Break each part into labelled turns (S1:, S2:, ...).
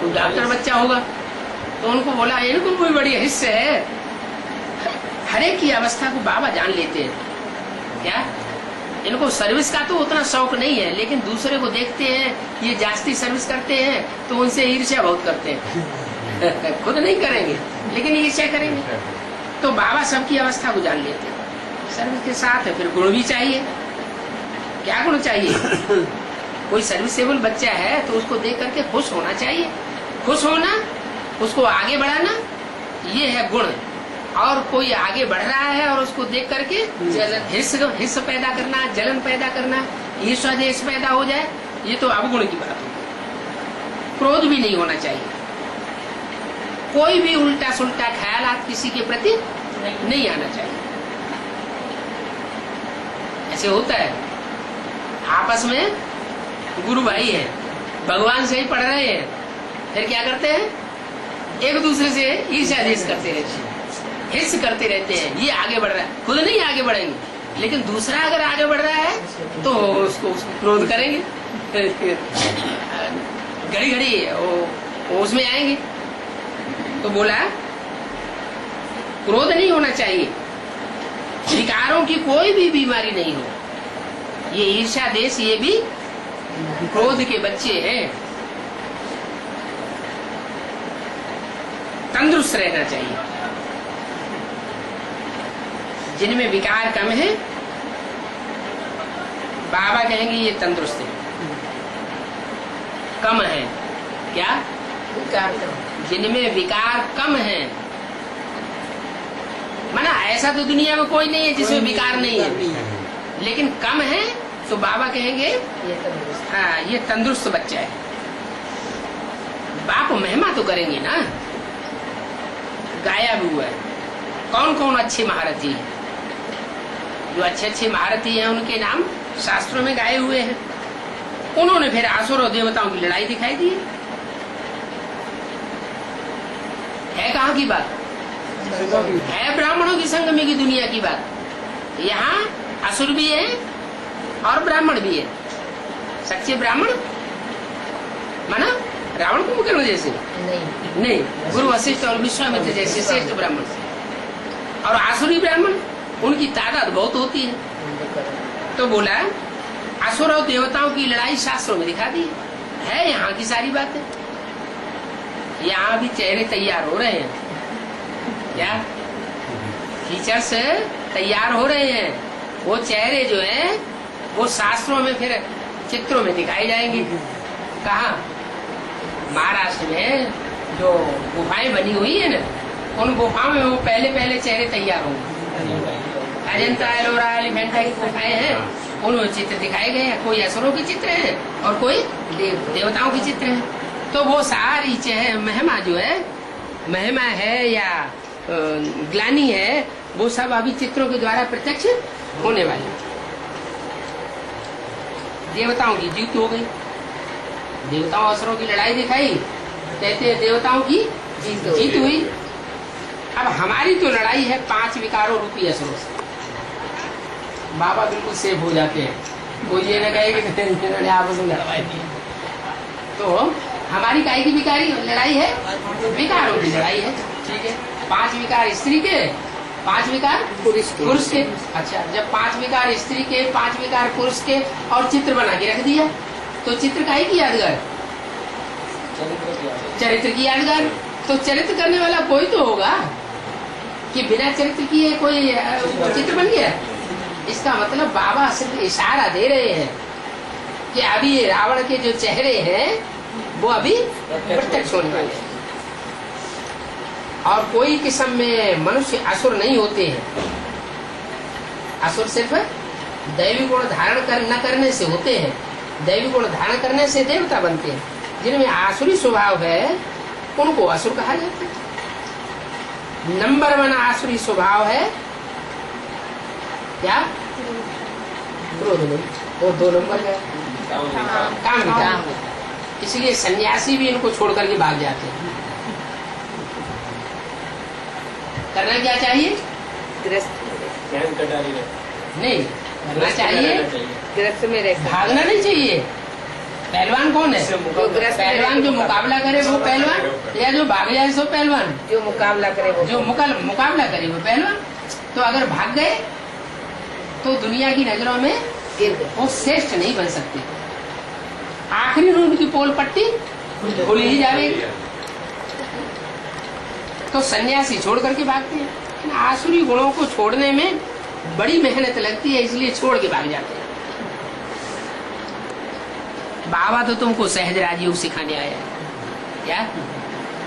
S1: कोई डॉक्टर बच्चा होगा तो उनको बोला इनको कोई बड़ी हिस्से है। हर एक की अवस्था को बाबा जान लेते हैं। क्या इनको सर्विस का तो उतना शौक नहीं है, लेकिन दूसरे को देखते हैं ये जास्ती सर्विस करते हैं तो उनसे ईर्ष्या बहुत करते हैं। खुद नहीं करेंगे लेकिन ईर्ष्या करेंगे। तो बाबा सबकी अवस्था को जान लेते हैं। सर्विस के साथ है फिर गुण भी चाहिए। क्या गुण चाहिए? कोई सर्विसेबल बच्चा है तो उसको देख करके खुश होना चाहिए। खुश होना, उसको आगे बढ़ाना, ये है गुण। और कोई आगे बढ़ रहा है और उसको देख करके हिस्स पैदा करना, जलन पैदा करना, ईर्ष्या देश पैदा हो जाए, ये तो अवगुण की बात होगी। क्रोध भी नहीं होना चाहिए। कोई भी उल्टा सुल्टा ख्याल किसी के प्रति नहीं आना चाहिए। ऐसे होता है आपस में गुरु भाई है, भगवान से ही पढ़ रहे हैं, फिर क्या करते हैं एक दूसरे से ईर्ष्या देश करते रहते हैं, हिस्स करते रहते हैं। ये आगे बढ़ रहा है, खुद नहीं आगे बढ़ेंगे, लेकिन दूसरा अगर आगे बढ़ रहा है तो उसको क्रोध करेंगे। घड़ी घड़ी वो उसमें आएंगे। तो बोला क्रोध नहीं होना चाहिए, विकारों की कोई भी बीमारी नहीं हो। ये ईर्ष्या देश ये भी क्रोध के बच्चे हैं। तंदुरुस्त रहना चाहिए। जिनमें विकार कम है बाबा कहेंगे ये तंदुरुस्त है। कम है क्या? विकार कम। जिनमें विकार कम है, माना ऐसा तो दुनिया में कोई नहीं है जिसमें विकार नहीं है, लेकिन कम है तो बाबा कहेंगे हाँ ये तंदुरुस्त बच्चा है। बाप महिमा तो करेंगे ना। गाया भी हुआ है कौन कौन अच्छे महारथी हैं। जो अच्छे अच्छे महारथी हैं उनके नाम शास्त्रों में गाए हुए हैं। उन्होंने फिर आसुर और देवताओं की लड़ाई दिखाई दी है। कहाँ की बात है? ब्राह्मणों की संगमी की दुनिया की बात। यहाँ असुर भी है और ब्राह्मण भी है। सच्चे ब्राह्मण माना रावण कुंभकर्ण जैसे नहीं, गुरु वशिष्ठ और विश्वामित्र जैसे श्रेष्ठ ब्राह्मण। और आसुरी ब्राह्मण उनकी तादाद बहुत होती है। तो बोला असुर और देवताओं की लड़ाई शास्त्रों में दिखा दी है। यहाँ की सारी बातें यहाँ भी चेहरे तैयार हो रहे हैं। क्या फीचर्स तैयार हो रहे हैं? वो चेहरे जो है वो शास्त्रों में फिर चित्रों में दिखाए जाएंगे। कहाँ? महाराष्ट्र में जो गुफाएं बनी हुई है ना, उन गुफाओं में वो पहले पहले चेहरे तैयार होंगे। अजंता एलोरा एलिफेंटा की गुफाएं हैं, उनमें चित्र दिखाए गए हैं। कोई असुरों के चित्र हैं और कोई देवताओं के चित्र हैं। तो वो सारी महिमा जो है, महिमा है या ग्लानी है, वो सब अभी चित्रों के द्वारा प्रत्यक्ष होने वाले। देवताओं की जीत हो गई। देवताओं असुरों की लड़ाई दिखाई, कहते हैं देवताओं की जीत हुई। अब हमारी तो लड़ाई है 5 विकारों रूपी असुरों से। बाबा बिल्कुल सेफ हो जाते हैं। कोई ये न कहे कि इन्होंने आपस में लड़वाई दी। तो हमारी काय की विकारी लड़ाई है? विकारों की लड़ाई है। ठीक है, 5 विकार स्त्री के, 5 विकार पुरुष के। अच्छा, जब 5 विकार स्त्री के, 5 विकार पुरुष के और चित्र बना के रख दिया, तो चित्र काहे की यादगार? चरित्र की यादगार। तो चरित्र करने वाला कोई तो होगा कि बिना चरित्र किए कोई चित्र बन गया। इसका मतलब बाबा सिर्फ इशारा दे रहे हैं कि अभी ये रावण के जो चेहरे हैं वो अभी प्रत्यक्ष होने वाले हैं। और कोई किस्म में मनुष्य असुर नहीं होते हैं। असुर सिर्फ दैवी गुण धारण न करने से होते हैं। दैवी गुण धारण करने से देवता बनते हैं। जिनमें आसुरी स्वभाव है उनको असुर कहा जाता है। नंबर 1 आसुरी स्वभाव है क्या? क्रोध नहीं। और 2 नंबर है काम। इसलिए सन्यासी भी इनको छोड़ करके भाग जाते हैं। करना क्या चाहिए? नहीं करना चाहिए, भागना नहीं चाहिए। पहलवान कौन है? पहलवान जो मुकाबला करे वो पहलवान, या जो भाग जाए सो पहलवान?
S2: जो मुकाबला करे वो,
S1: जो मुकाबला करे वो पहलवान। तो अगर भाग गए तो दुनिया की नजरों में
S2: गिर गए।
S1: वो श्रेष्ठ नहीं बन सकते। आखिरी में उनकी पोल पट्टी खुल ही जाएगी। तो सन्यासी छोड़ करके भागते हैं। लेकिन आसुरी गुणों को छोड़ने में बड़ी मेहनत लगती है, इसलिए छोड़ के भाग जाते हैं। बाबा तो तुमको सहज राजयोग सिखाने आया है। क्या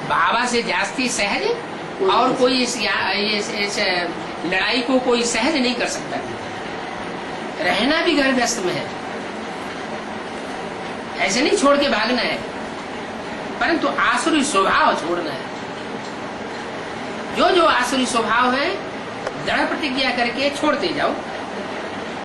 S1: बाबा से जास्ती सहज और कोई इस लड़ाई को कोई सहज नहीं कर सकता। रहना भी घर व्यस्त में है, ऐसे नहीं छोड़ के भागना है, परंतु आसुरी स्वभाव छोड़ना है। जो जो आसुरी स्वभाव है दृढ़ प्रतिज्ञा करके छोड़ते जाओ।